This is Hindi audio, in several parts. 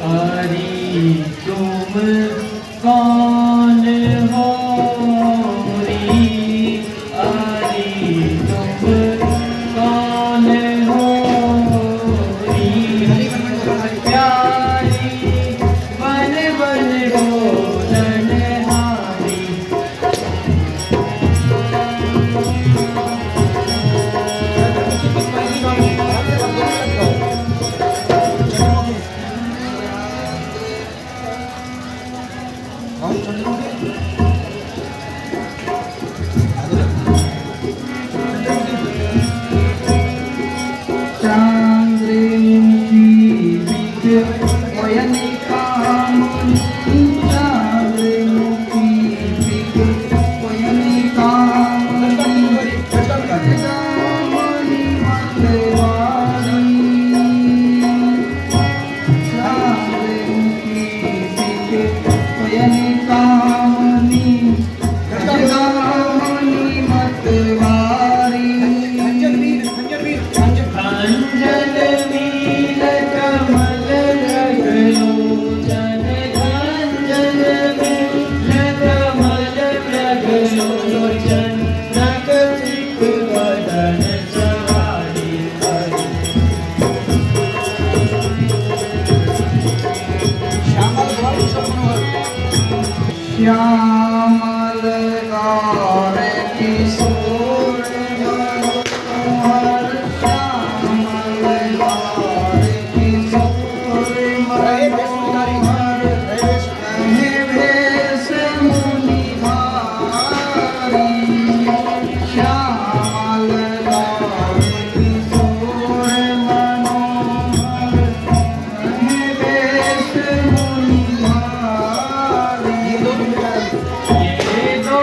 हरि तुम कौन हो री, हरि तुम कौन हो री, प्यारी बन बन डोलन हारी। श्यामल गार किशोर मनोहर, श्यामल गार किशोर मनोहर, कहे भेष मुनि भारी। श्यामल गार किशोर मनोहर, कहे भेष मुनि भारी। ये दो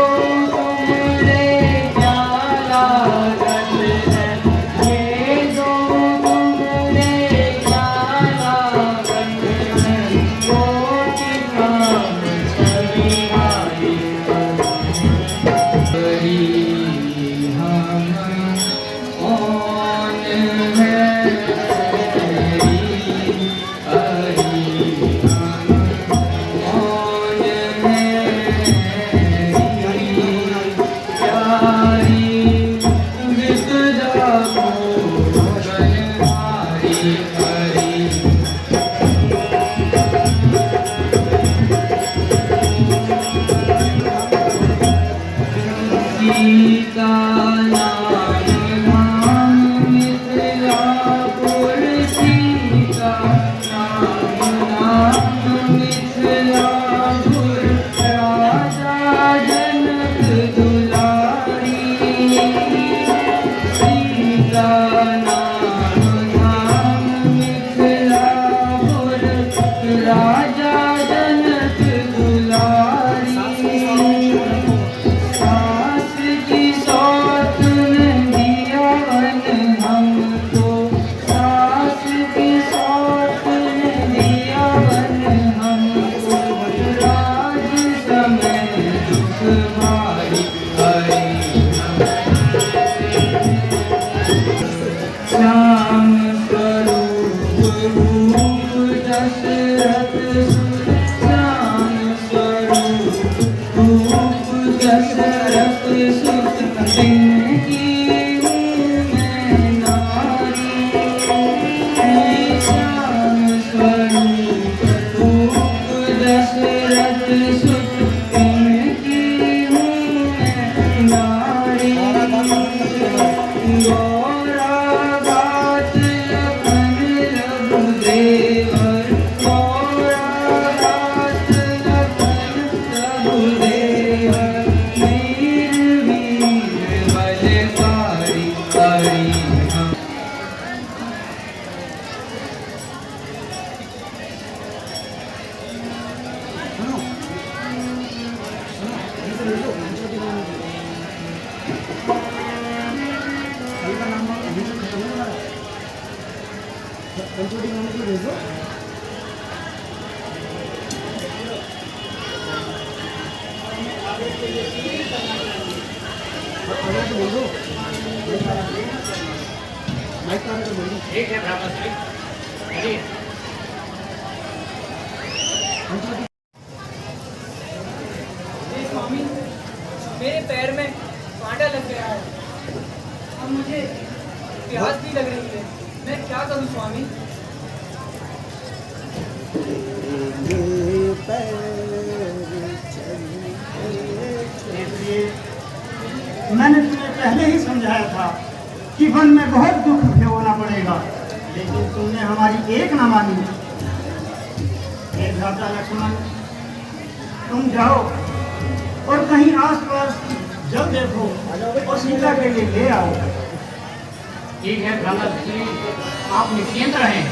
तुमरे क्या लागत है, ये दो तुमरे क्या लागत है, कोटि काम सविहारी। हरि हम कौन है, हरि हम कौन है, प्यारी विद्या को बनहारी। हरि सीता नाम नाम मिथिलापुर, सीता नाम नाम मिथिलापुर, राजा जनक दुलारी। सीता नाम नाम मिथिलापुर, राजा जनक दुलारी। सास की सौत दिया वन हमको, सास की सौत दिया वन हमको, राज समय दुख भारी। हरि श्याम स्वरूप रूप दशरथ सुत, श्याम स्वरूप रूप दशरथ सुत, तिनकी मैं नारी। श्याम स्वरूप रूप दशरथ सुत, तिनकी मैं नारी। गौरा गात लखन रघुदेवर, गौरा गात लखन रघुदेवर, वीर वीर बलकारी। हरि हम ठीक है ब्राह्मण जी। अरे हे स्वामी, मेरे पैर में कांटा लग गया है। अब मुझे प्यास भी लग रही है। मैं क्या करूं स्वामी? मैंने तुम्हें पहले ही समझाया था कि वन में बहुत दुख भोगना पड़ेगा, लेकिन तुमने हमारी एक ना मानी। हे भ्राता लक्ष्मण, तुम जाओ और कहीं आसपास जल देखो और सीता के लिए ले आओ। ठीक है ब्राह्मण जी, आप निश्चिंत रहें।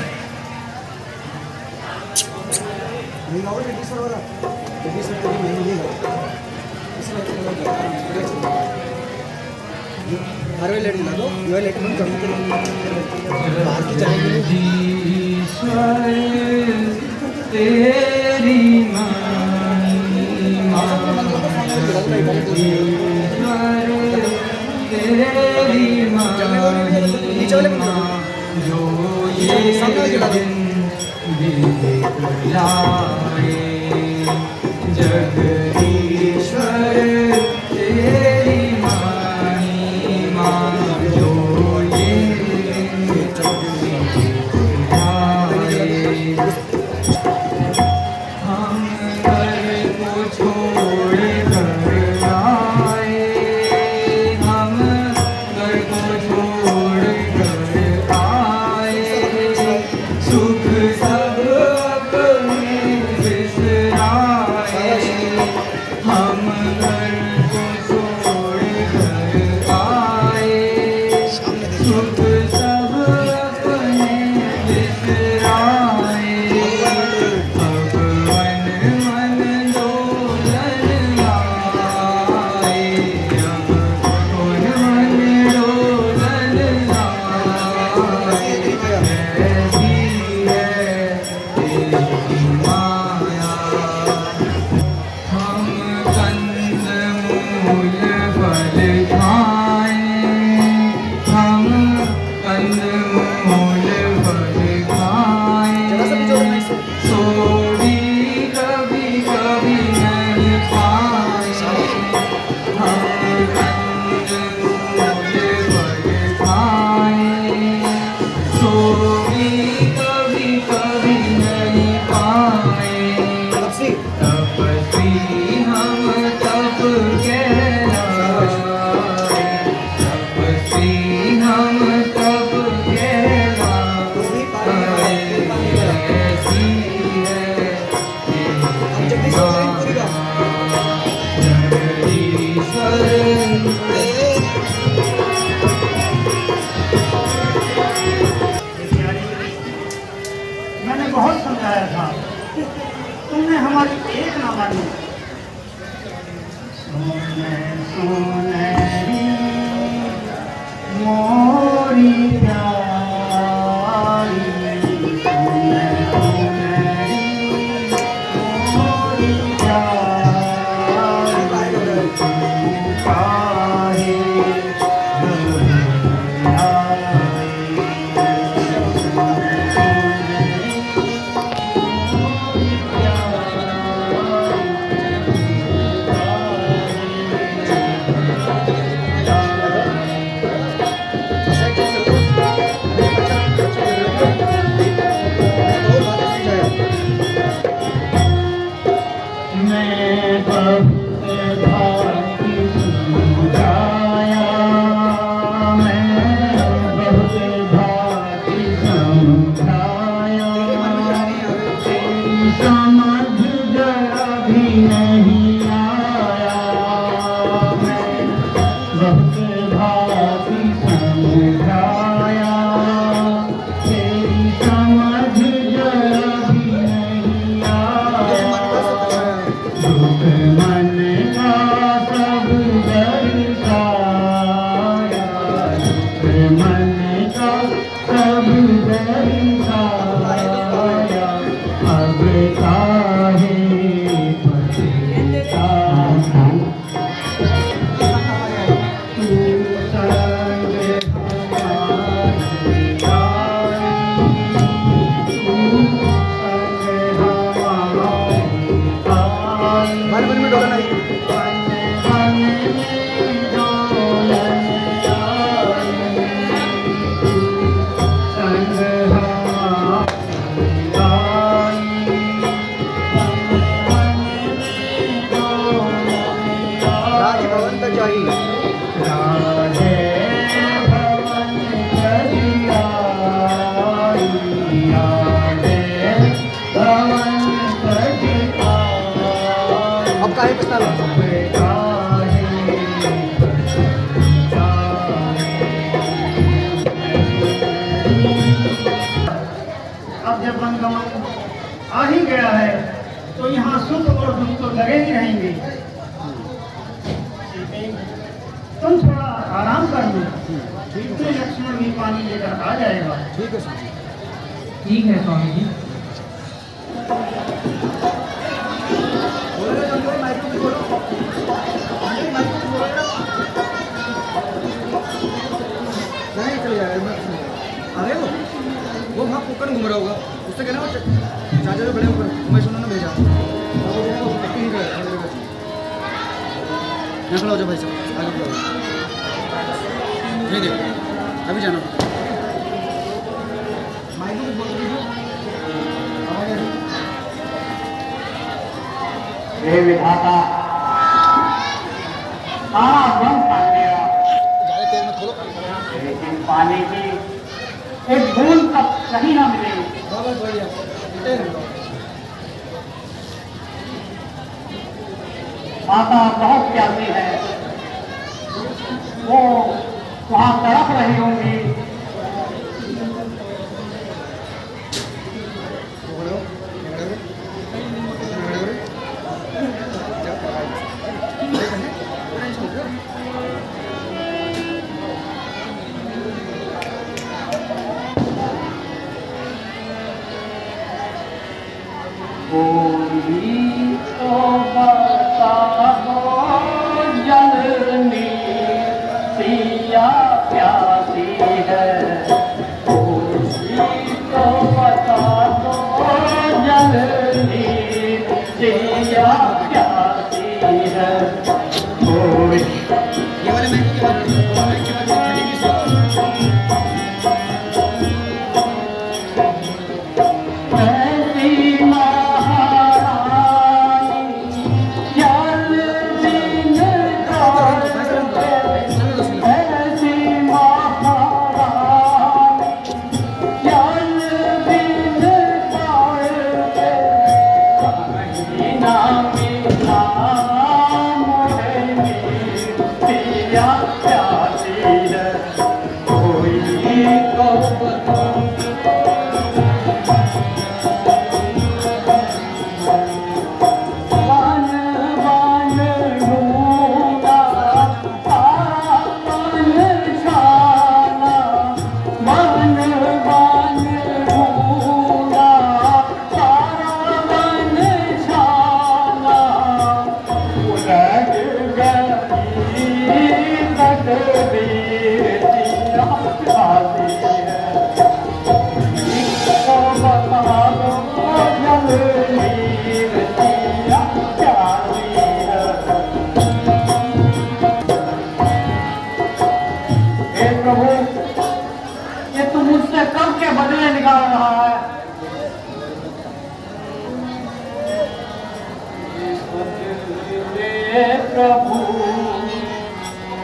जगदीश्वर तेरी महिमा, जगदीश्वर तेरी महिमा, जो ये दिन दिखलाए। जगदीश्वर तेरी महिमा, जो ये दिन दिखलाए। हम घर को छोड़ कर आए, हम घर को छोड़ कर आए, सुख सब अपने बिसराए। हम घर को छोड़ कर आए, सुख सब अपने बिसराए। अब मन मन डोलन आए, अब मन मन डोलन आए। ऐसी है तेरी माया। हम कंद मूल फल खाएं, हम कंद मूल फल खाएं, सो भी कभी कभी नहीं पाए। हम कंद मूल फल खाएं, सो भी कभी कभी नहीं पाए। तपस्वी हम तप कहलाए, तपस्वी हम तप कहलाए। ऐसी है तेरी माया, जगदीश्वर। मैंने बहुत समझाया था, तुमने हमारी एक ना मानी। सोने सोनेरी मोरी प्यारी, सोने सोनेरी मोरी प्यारी, काहे बन में डोला नहीं राजभवन तो चाहिए अब काहे पछताना अब जब वनगमन आ ही गया है तो यहाँ सुख और दुख तो लगे ही रहेंगे। तुम थोड़ा आराम कर लो, इतने लक्ष्मण भी पानी लेकर आ जाएगा। ठीक है स्वामी ठीक है स्वामी जी। नहीं चले जाएगा अरे वो वहाँ कुकर घूम रहा होगा उससे कहना वो चाचा जो बड़े ऊपर मैं सुना ना भेजा वो नहीं करेगा यहाँ खड़ा हो जाओ भाई साहब आगे खड़ा हो ये देखो अभी जाना माइक को बोल दीजिए हे विधाता, सारा वन पा गया, ज़्यादा तेज मत खोलो लेकिन पानी की एक बूंद तक कहीं ना मिलेगी। बहुत बढ़िया माता बहुत प्यासी है, वो वहाँ तड़प रही होंगी। कोई तो बता दो जननी सिया प्यासी है, कोई तो बता दो जननी सिया प्यासी है, कोई ये वाले माइक की बात खड़ी की प्रभु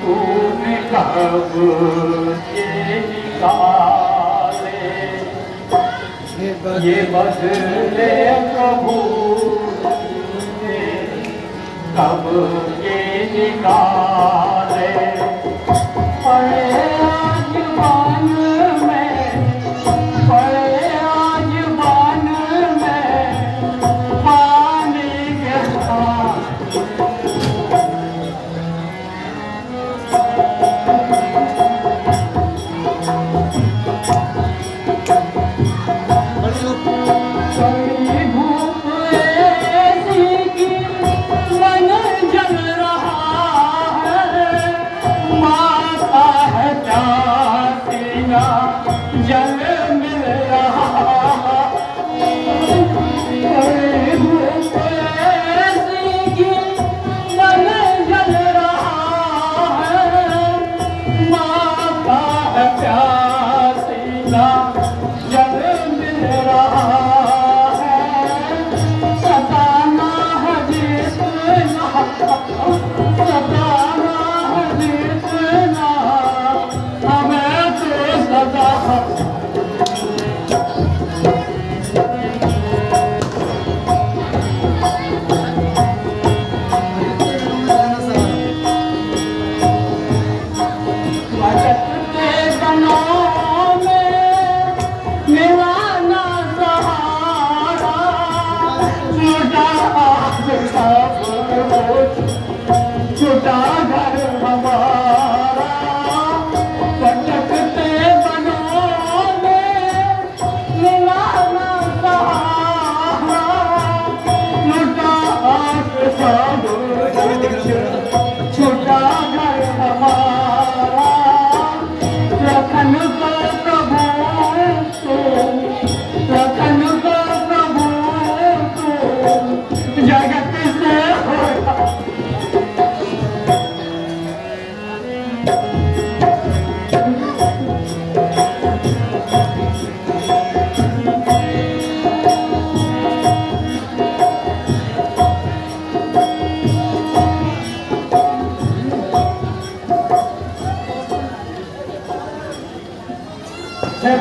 तूने कब ये निकाले, ये बदले प्रभु तूने कब ये निकाले, पड़े आज बान में, पड़े आज बान में पानी के साथ। मन जल रहा है, माता है क्या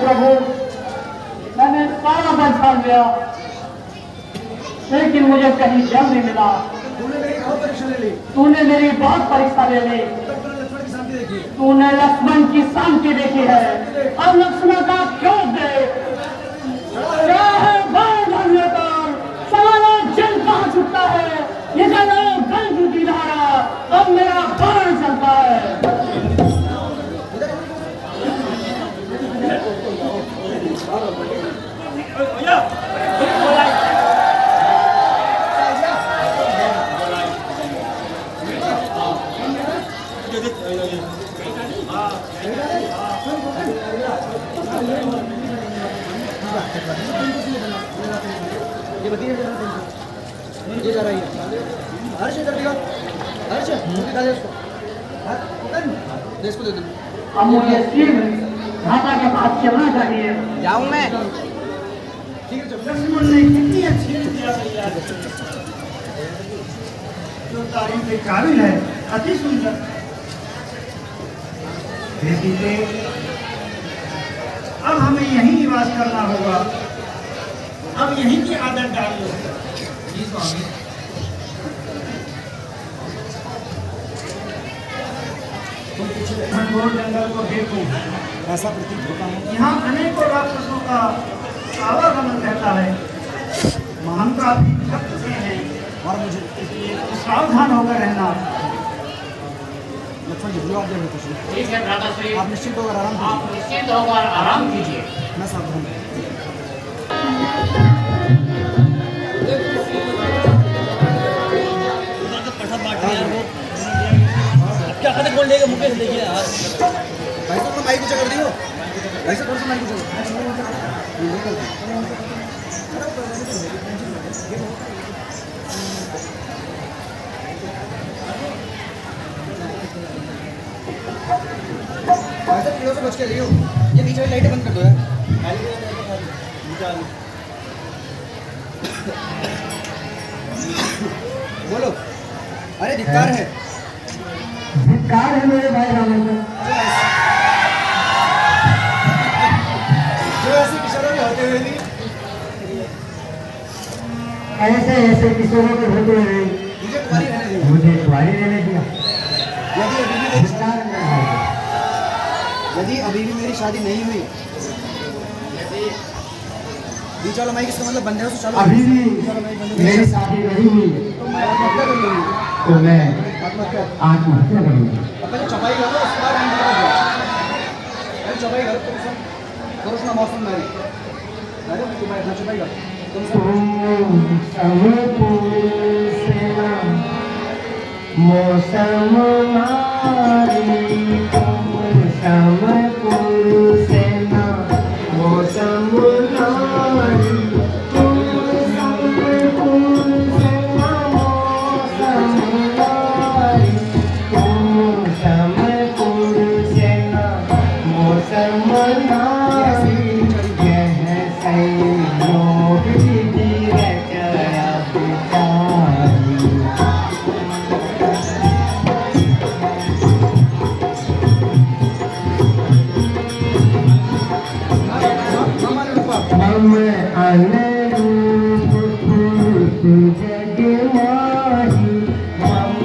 प्रभु, मैंने सारा बचान लिया, लेकिन मुझे कहीं जल नहीं मिला। तूने मेरी बहुत परीक्षा ले ली, तूने मेरी बहुत परीक्षा ले ली। तब तूने लक्ष्मण की शांति देखी। तूने लक्ष्मण की शांति देखी है, अब लक्ष्मण का क्यों दे? क्या है बाण धरने पर सारा जल कहाँ छुटता है? ये जानो गंग की धारा, अब मेरा बाण चलता है। ये बताइए ये जा रही है हर्ष इधर दिखा हर्ष दिखा दे उसको दे इसको दे दे अब मुझे सिर्फ घाटा के पास चलना चाहिए। जाऊं मैं ठीक है लक्ष्मण ने कितनी अच्छी विद्या तैयार की, जो तारीफ के काबिल है, अति सुंदर। बेटी, अब हमें यहीं निवास करना होगा, अब यहीं की आदत डाल लो। जी स्वामी। तुम पिछले घनघोर जंगल को देखो, ऐसा प्रतीत होता है यहाँ अनेकों राक्षसों का आवागमन रहता है। महान काफी भक्त से हैं, और मुझे इसलिए तुम सावधान होकर रहना। लक्ष्मण जी धन्यवाद दे रहे थे। ठीक है भ्राताश्री, आप निश्चित होकर आराम आप निश्चिंत होकर आराम कीजिए। मैं सावधान हूँ। क्या खाते बोल देगा मुकेश देखिए यार। भाई साहब माइक ऊंचा कर दियो भाई साहब थोड़ा सा माइक ऊंचा भाई साहब कीड़ों से बच के रहियो। ये नीचे वाली लाइटें बंद कर दो यार। बोलो अरे धिक्कार है धिक्कार है मेरे भाई रावण को। जो ऐसे किशोरों के होते हुए भी ऐसे ऐसे किशोरों के होते हुए मुझे तुम्हारी रहने दो। मुझे तुम्हारी रहने दिया। यदि अभी भी मेरी धिक्कार है मेरे भाई को। यदि अभी भी मेरी शादी नहीं हुई, बीच वाला माइक इसका मतलब बंद है, उसको चालू अभी भी मेरी शादी नहीं हुई तो मैं आत्महत्या कर लूंगी। तो मैं आत्महत्या आत्महत्या करूंगी। पहले चपाई करो उसके बाद हम पहले चपाई करो तुम सब करो उसमें मौसम मारी अरे चपाई हाँ चपाई करो तुम सब मौसम मारी तुम पुरुषेना मौसम नारी तुम पुरुषेना मौसम नारी तुम पुरुषेना मौसम नारी यह संयोग विधि रचया बिचारी। हम अनुरूप पुरुष जग माही हम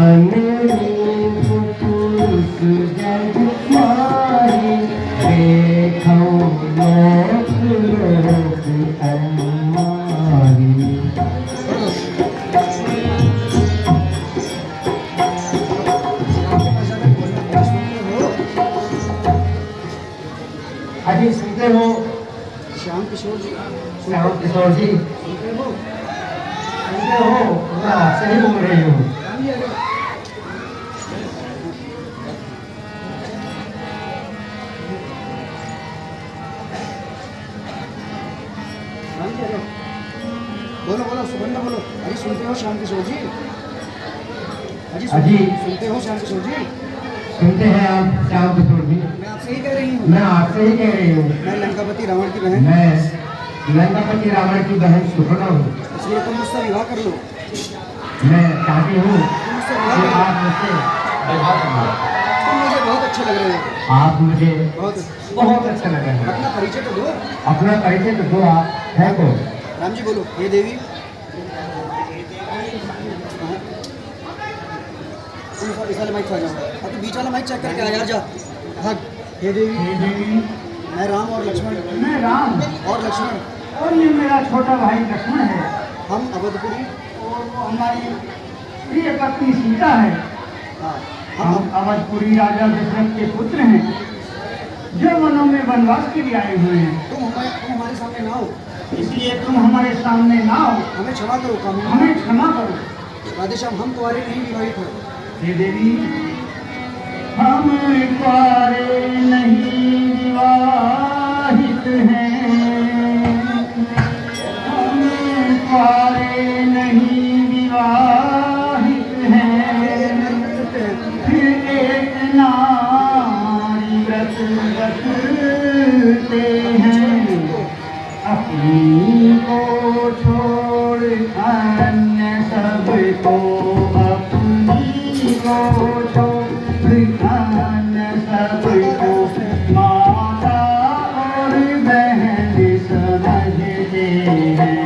अनुरूप पुरुष जग माही देखो लोक लोक हमारी। अजी सुनते हो श्याम किशोर जी श्याम किशोर जी सुनते हो सुनते हो मैं आपसे ही बोल रही हूँ। बोलो बोलो सुगंधा बोलो। अरे सुनते हो श्याम किशोर जी? अजी सुनते हो श्याम किशोर जी? सुनते हैं आप श्याम किशोर जी? मैं आपसे ही कह रही हूँ। मैं आपसे ही कह रही हूँ। मैं लंकापति रावण की बहन, मैं लंकापति रावण की बहन सुभद्रा हूँ। इसलिए तुम मुझसे विवाह कर लो। मैं चाहती हूँ तुम मुझसे विवाह कि कर लो। आप मुझसे विवाह कर लो। तुम मुझे बहुत अच्छे लग रहे हो। आप मुझे बहुत। बहुत अच्छे लगे हैं। अपना परिचय तो दो। अपना परिचय तो दो, आप है कौन? राम जी बोलो। हे देवी। तुम इस वाले माइक खा जाओ। अब तो बीच वाला माइक चेक करके आ यार, जा भाग। हे देवी। हे देवी, मैं राम और लक्ष्मण। मैं राम और लक्ष्मण। और ये मेरा छोटा भाई लक्ष्मण है हम अवधपुरी। और वो हमारी प्रिय पत्नी सीता है। हाँ। हम अवधपुरी राजा दशरथ के पुत्र हैं, जो वनों में वनवास के लिए आए हुए हैं। तुम हमारे सामने ना हो, इसलिए तुम हमारे सामने ना हो। हमें क्षमा करो कामिनी। हमें क्षमा करो। राधेश्याम, हम तुम्हारे नहीं विवाहित हैं। हे देवी, हम कुंवारे नहीं विवाहित हैं, हम कुंवारे नहीं विवाहित हैं, फिर एक नारी व्रत रखते हैं, अपनी को छोड़ अन्य सबको, अपनी को छोड़ अन्य सबको माता और बहन समझते हैं।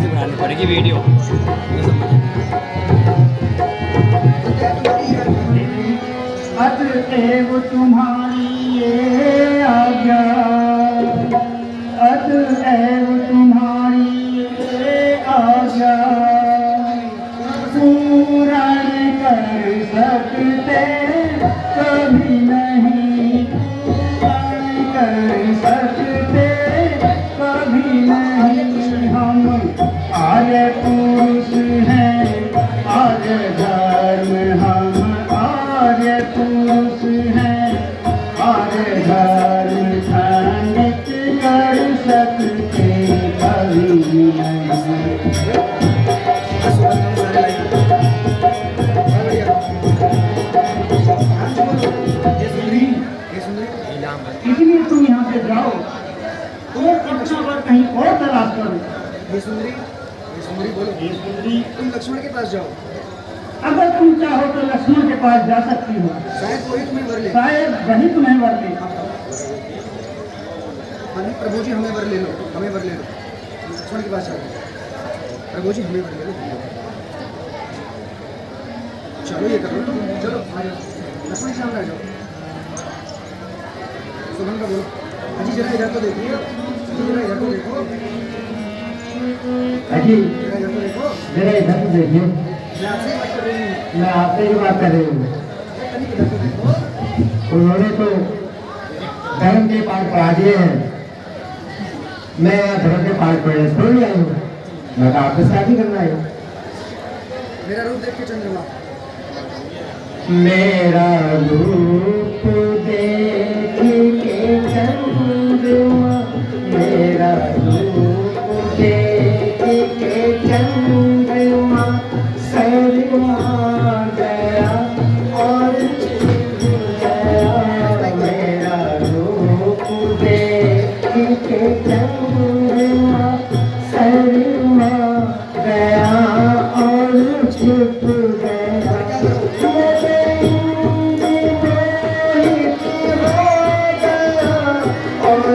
बनानी पड़ेगी वीडियो। अतएव तुम्हारी ये आज्ञा, अतएव तुम्हारी ये आज्ञा पूर्ण कर सकते कभी नहीं, पूर्ण कर सकते कभी नहीं। हम आर्य पुरुष हैं, आर्य धर्म, हम आर्य पुरुष हैं, आर्य धर्म खंडित कर सकते कभी नहीं। इसलिए तुम यहाँ से जाओ, तुम अपना वर कहीं और तलाश करो। हे सुंदरी बोलो। हे सुंदरी, तुम लक्ष्मण के पास जाओ, अगर तुम चाहो तो लक्ष्मण के पास जा सकती हो, शायद वही तुम्हें वर ले। शायद वही तुम्हें वर ले। प्रभु जी हमें वर ले लो, हमें वर ले लो। लक्ष्मण के पास जाओ, प्रभु जी हमें वर ले लो। चलो ये करो, चलो आ जाओ, लक्ष्मण के सामने आ जाओ। सुमन का बोलो। अजी जरा इधर तो देखिए, जरा इधर तो देखो, अजी जरा इधर तो देखो। मेरा इधर तो देखिए, मैं आपसे ही बात कर रही हूँ। मैं आपसे ही बात कर रही हूँ। कहीं इधर तो देखो। उन्होंने तो धर्म के पाठ पढ़ा दिए हैं, मैं यहाँ धर्म के पाठ पढ़ने थोड़ी आई हूँ, मैं तो आपसे शादी करना आई हूँ। मेरा रूप देख के चंद्रमा। मेरा रूप देख के चंद्रमा, मेरा रूप देख के चंद्रमा शर्मा गया और छिप गया। मेरा रूप देख के चंद्रमा शर्मा गया और छिप गया। और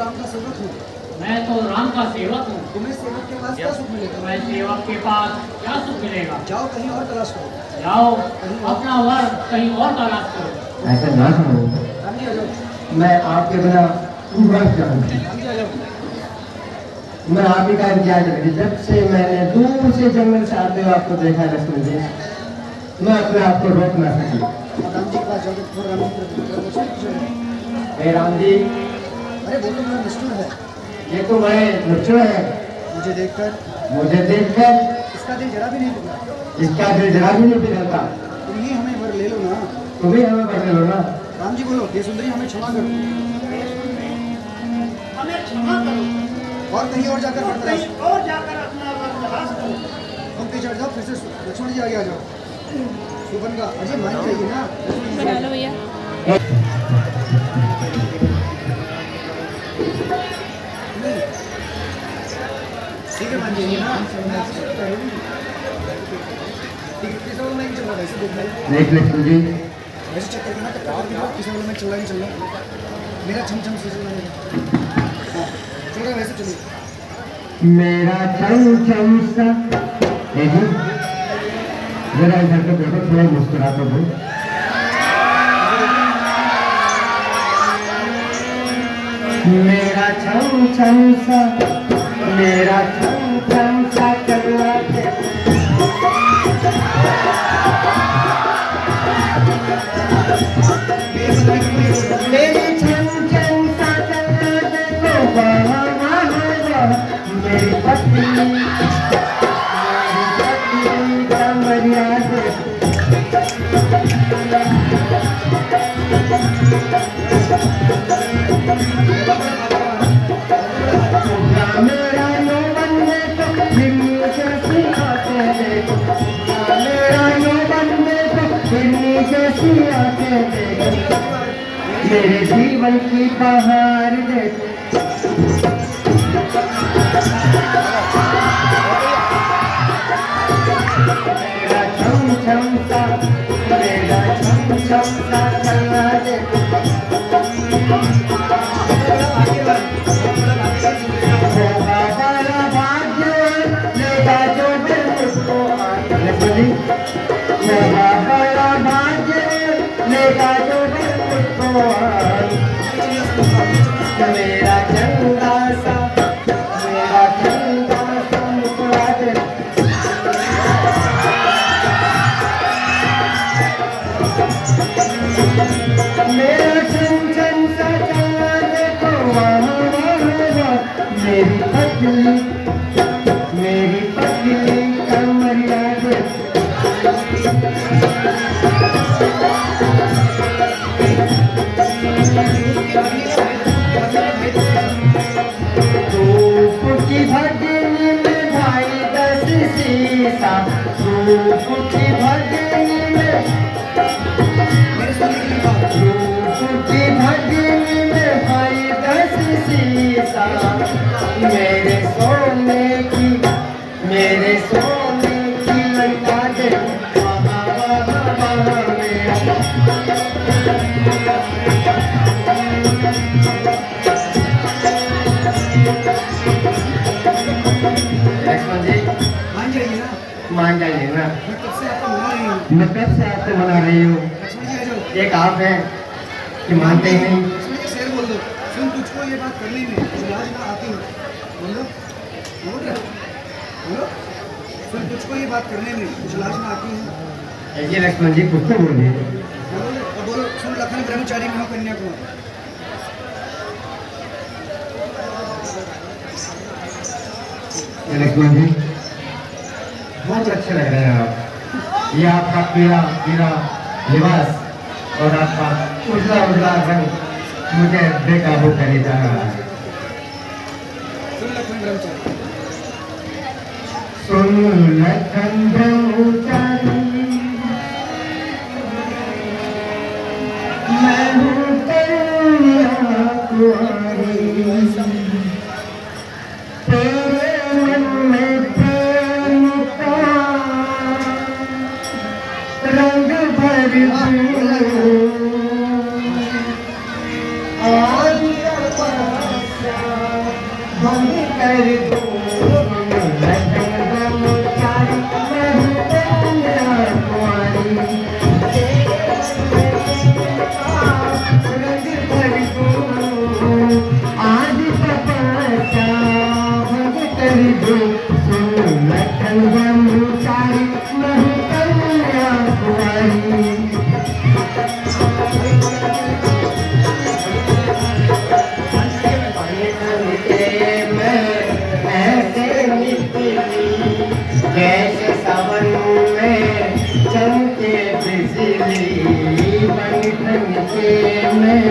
राम का सेवक हूँ। मैं तो राम का सेवक हूँ। तुम्हें सेवक के पास क्या सुख मिलेगा? मैं सेवक के पास क्या सुख मिलेगा? जाओ कहीं और तलाश करो। जाओ अपना वर कहीं और तलाश करो। ऐसा ना करो, राम जी आ जाओ, मैं आपके बिना मर जाऊँ। राम जी आ जाओ। मैं आप ही का इंतजार कर रही, जब से मैंने दूर से जंगल से आते हुए आपको देखा लक्ष्मण जी, मैं अपने आप को रोक ना सकी। अब राम जी के पास जाओगे तो राम जी को हे राम जी, अरे वो तो मेरा निष्ठुर है। ये तो बड़े लुच्चे हैं। मुझे देखकर मुझे देखकर इसका दिल जरा भी नहीं टूटा। इसका दिल जरा भी नहीं पिघलता। तुम ही हमें वर ले लो ना। तुम ही हमें बदल लो ना। राम जी बोलो, ये सुंदरी हमें क्षमा करो हमें क्षमा करो, और कहीं और जाकर वर तलाश। कहीं और जाकर अपना वर तलाश करो। तुम पीछे हट जाओ, फिर से लक्ष्मण जी आगे आ जाओ। सुबन का अजय मान जाइए ना। बना लो भैया। ठीक है मान जाइए ना। ठीक है, किस वाला में चल रहा है वैसे देखना है। देख लक्ष्मण जी, वैसे चक्कर करना तो किस वाला में चल रहा है चल रहा है। मेरा छम छम से चल रहा है। हाँ चल रहा है वैसे चलिए। मेरा चम चम सा देखो, जरा इधर को देखो, थोड़ा मुस्कुरा तो दो। मेरा छम छम सा, मेरा छम छम सा चलना है। मेरी छम छम सा चलना देखो, वाह वाह वाह, मेरी पत्नी का मर्यादा। मेरा यौवन देखो, बिन्नी जैसी आंखें देखो, मेरा यौवन देखो, बिन्नी जैसी आंखें देखो, मेरे जीवन की बहार देखो। मेरा छम छम सा, मेरा छम छम सा चलना देखो। बड़ा भाग्य लेगा जो दिल मुझको बड़ा भाग्य लेगा जो दिल मुझको। मेरा चंदा सा, मेरा चंदा सा मुस्कुरा दे। मेरा छम छम सा चलना देखो, वाह वाह वाह, मेरी पत्नी का मर्यादा। धूप की भगनी में भाई 10 शीशा, धूप की भगनी में, धूप की भगनी में भाई 10 शीशा। मेरे सोने की लंका दे, वाह वाह वाह मेरा। लक्ष्मण जी मान जाइए ना। मान जाइए ना, मैं कब से आपको मना रही हूँ। मैं कब से आपको मना रही हूँ। लक्ष्मण जी आ जाओ। एक आप है कि मानते ही नहीं। लक्ष्मण जी शेर बोल दो। सुन तुझको ये बात करनी नहीं, लाज ना आती है। बोलो बोलो क्या बोलो। सुन तुझको ये बात करने में कुछ लाज ना आती है। ये लक्ष्मण जी कुछ तो बोलिए। बोलो अब बोलो। सुन लखन ब्रह्मचारी में हो कन्याकुमारी। लक्ष्मण जी बहुत अच्छे लग रहे हैं आप। ये आपका पीला पीला लिबास और आपका उजला उजला रंग मुझे बेकाबू करे जा रहा है। सुन लखन ब्रह्मचारी। सुन लखन ब्रह्मचारी, मैं हूँ कन्याकुमारी, तेरे मन में प्रेम का रंग भर दूं। आज तपस्या रंग भर दूं आज तपस्या भंग कर दूं सुन लखन ब्रह्मचारी नहीं कन्या कुंवारी जैसे सावन में चमके बिजली बन के में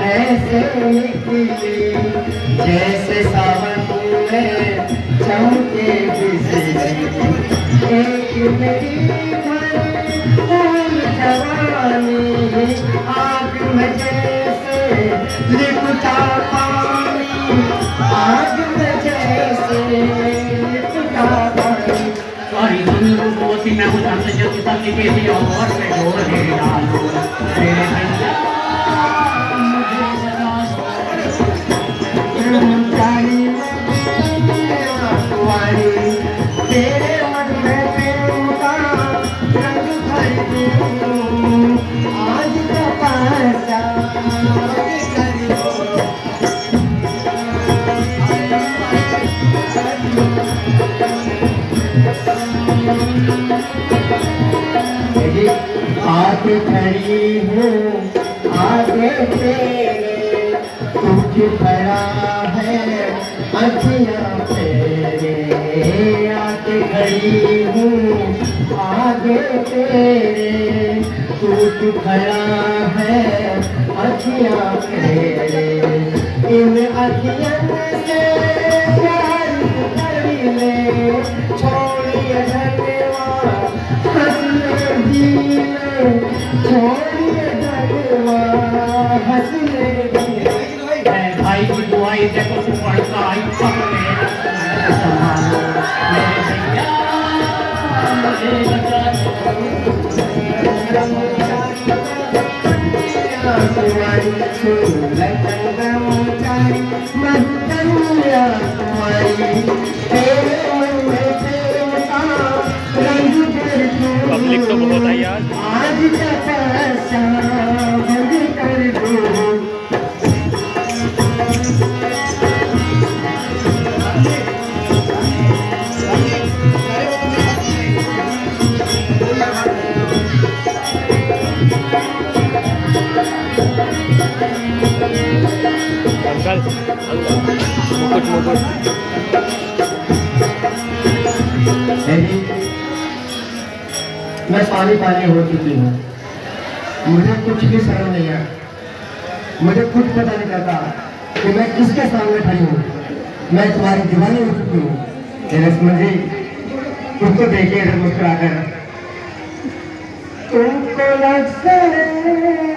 ऐसे निकली जैसे सावन में चमके बिजली एक मेरी फूल जवानी आग में जैसे लिपटा पानी आग में जैसे लिपटा पानी सॉरी रूपवती मैं हूँ हमसे जो किताब की किसी और से ढोल दे डालो मेरे भैया ब्रह्मचारी कुंवारी तेरे मन में प्रेम का रंग भर दूं आज तपस्या कर आके खड़ी हूँ आगे तेरे कुछ खड़ा है अखियाँ तेरे आके खड़ी हूँ आगे तेरे कुछ खड़ा है अखियाँ तेरे इन अखियाँ से प्यार कर ले छोड़िए धन्यवाद हंसने जीने छोड़िए धन्यवाद हंसने भाई की दुआई देखो तू पढ़ता आई पकड़े संभालो मेरे भैया मुझे बचा कुंवारी सुन लखन ब्रह्मचारी मैं कन्या कुंवारी तेरे मन में प्रेम का रंग भर दूं पब्लिक तो बहुत है यार। आज तपस्या भंग कर दूं मैं पानी पानी हो चुकी हूँ मुझे कुछ भी शर्म नहीं है मुझे कुछ पता नहीं चलता कि मैं किसके सामने खड़ी हूँ मैं तुम्हारी दीवानी हो चुकी हूँ लक्ष्मण जी तुमको देखिए इधर मुस्कुराकर तुमको लक्ष्मण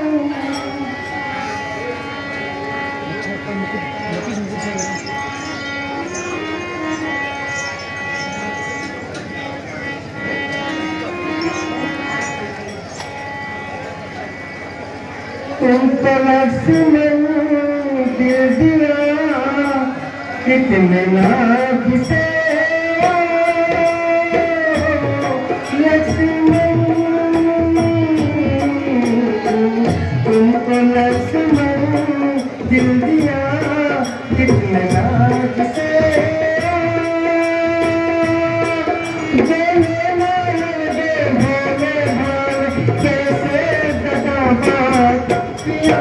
तुमको लक्ष्मण दिल दिया कितने नाग से लक्ष्मण तुमको लक्ष्मण दिल दिया कितने नाग से कैसे दगाबाज पिया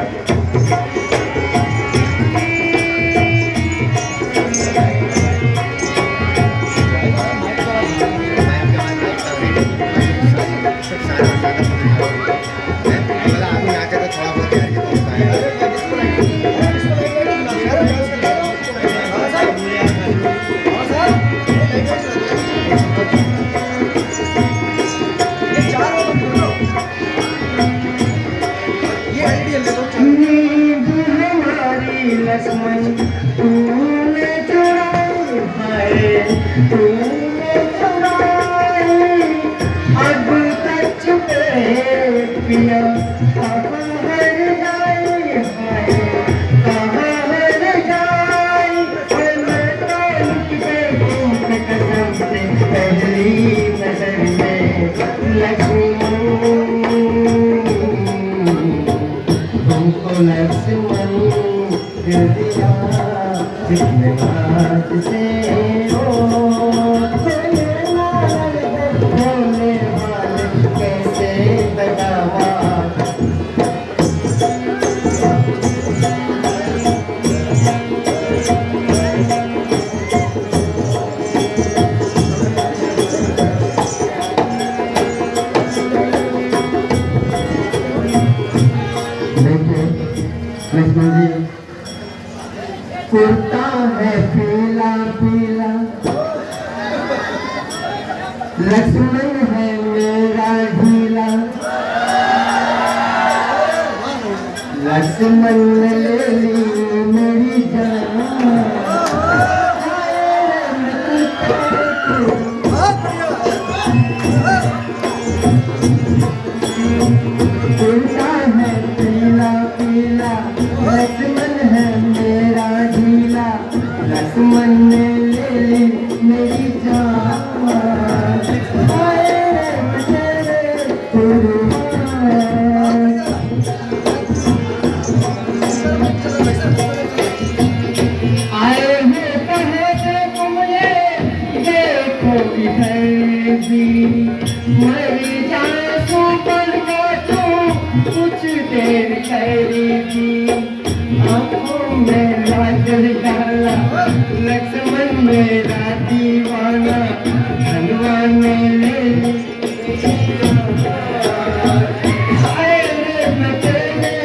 लक्ष्मण तूने चुराई है तूने चुराई अब तक छुपे पिया कहाँ हर जाई है कहाँ हर जाई मैं तो निकले तुमसे कसम से पहली नजर में लक्ष्मण हाथ से बोलने वाले कैसे बतावा। लक्ष्मण जी कुर्ता है पीला पीला, लक्ष्मण है मेरा ढीला, लक्ष्मण ने ले ली मेरी जान। कुर्ता है पीला पीला, लक्ष्मण है मेरा ढीला, लक्ष्मण ने ले ली मेरी जान। आए हैं कहे देखो मुझे, देखो इधर भी मेरी जान सुपन को तू कुछ देर ठहरेगी। आंखों में लाजल डाला लक्ष्मण मेरा दीवाना, धनवान ने ले ली। आए रे बचने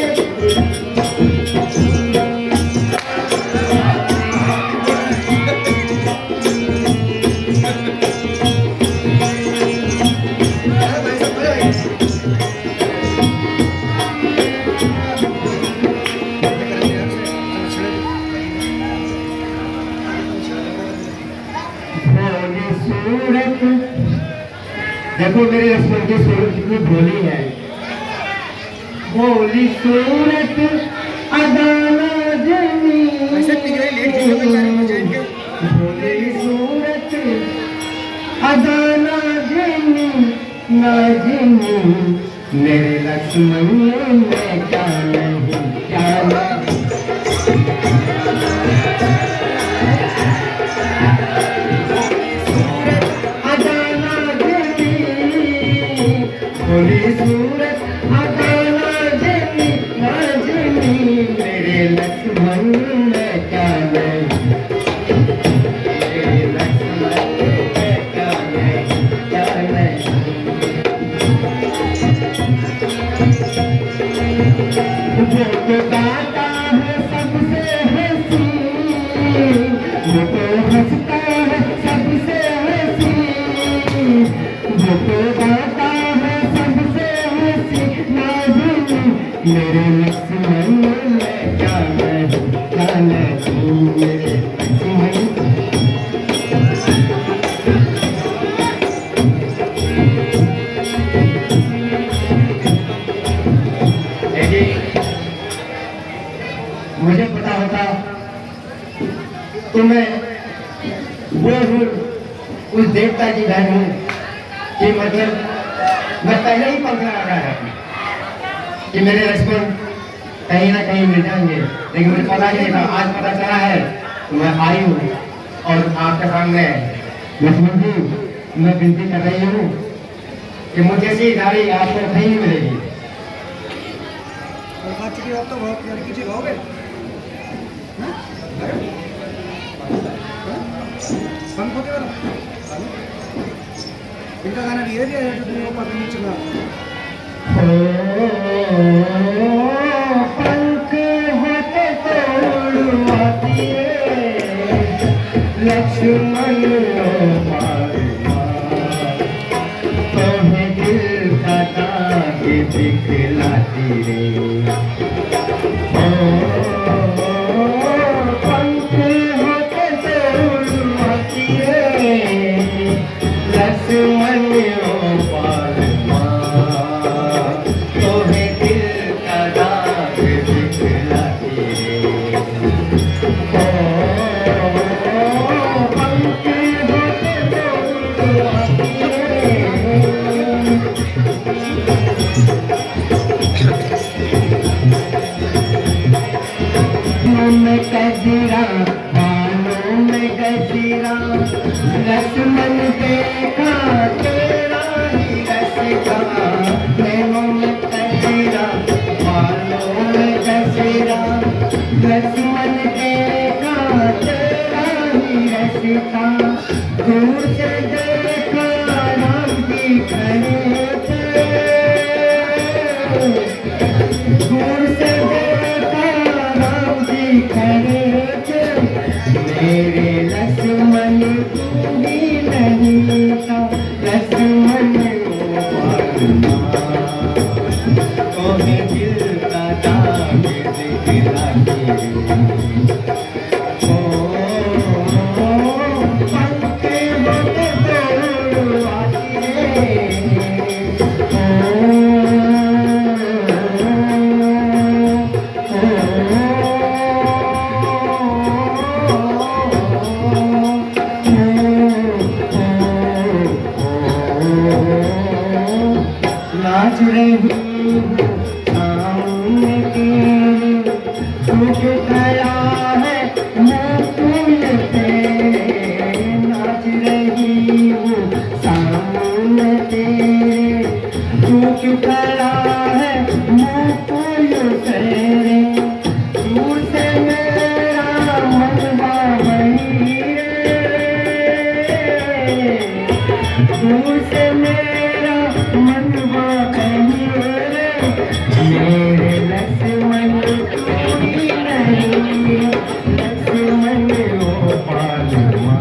भोली सूरत, देखो मेरे लक्ष्मण की सूरत कितनी भोली है। भोली सूरत अदाना जमी, भोली सूरत अदाना जमी नाजिनी, मेरे लक्ष्मण में क्या नहीं क्या नहीं। भोली सूरत अदाना जमी नाजिनी, मेरे लक्ष्मण में क्या नहीं, मेरे लक्ष्मण में क्या नहीं क्या नहीं। वो तो गाता है सबसे हंसी, वो तो हंसता है सबसे हंसी, वो तो गाता है सबसे हंसी नाज़ुनी, मेरे लक्ष्मण में क्या नहीं क्या नहीं, मेरे लक्ष्मण। मुझे पता होता तो मैं वो हूँ उस देवता की बहन हूँ कि मतलब मैं पहले ही पकड़ा रहा है कि मेरे लक्ष्मण कहीं ना कहीं मिल जाएंगे, लेकिन मुझे पता ही नहीं था। आज पता चला है तो मैं आई हूँ और आपके सामने लक्ष्मण जी मैं विनती कर रही हूँ कि मुझे ऐसी नारी आपको कहीं नहीं मिलेगी। आप तो बहुत लड़की जी गाओगे, पंख होते वाला इनका गाना धीरे धीरे है जो तुम्हें वो पता नहीं चला। पंख होते तो उड़वाती लक्ष्मण तुम्हें दिल का ताज दिखलाती रे। पंख होते तो उड़वाती लक्ष्मण तुम्हें दिल का दाग दिखलाती रे। पंख होते तो उड़वाती में कजरा बालों दूर से देखा राम जी खड़े थे, मेरे लक्ष्मण तू भी नहीं था, लक्ष्मण तुम्हें दिल का दाग दिखला के नाच रही सामने तेरे, झुक गया है मुकुल तेरे, नाच रही हूँ सामने तेरे, झुक गया है मुकुल तेरे, दूर से मेरा मनवा वही रे, दूर से मेरा मनवा कहीं रे, मेरे लक्ष्मण तू ही नहीं, लक्ष्मण ओ पालमा,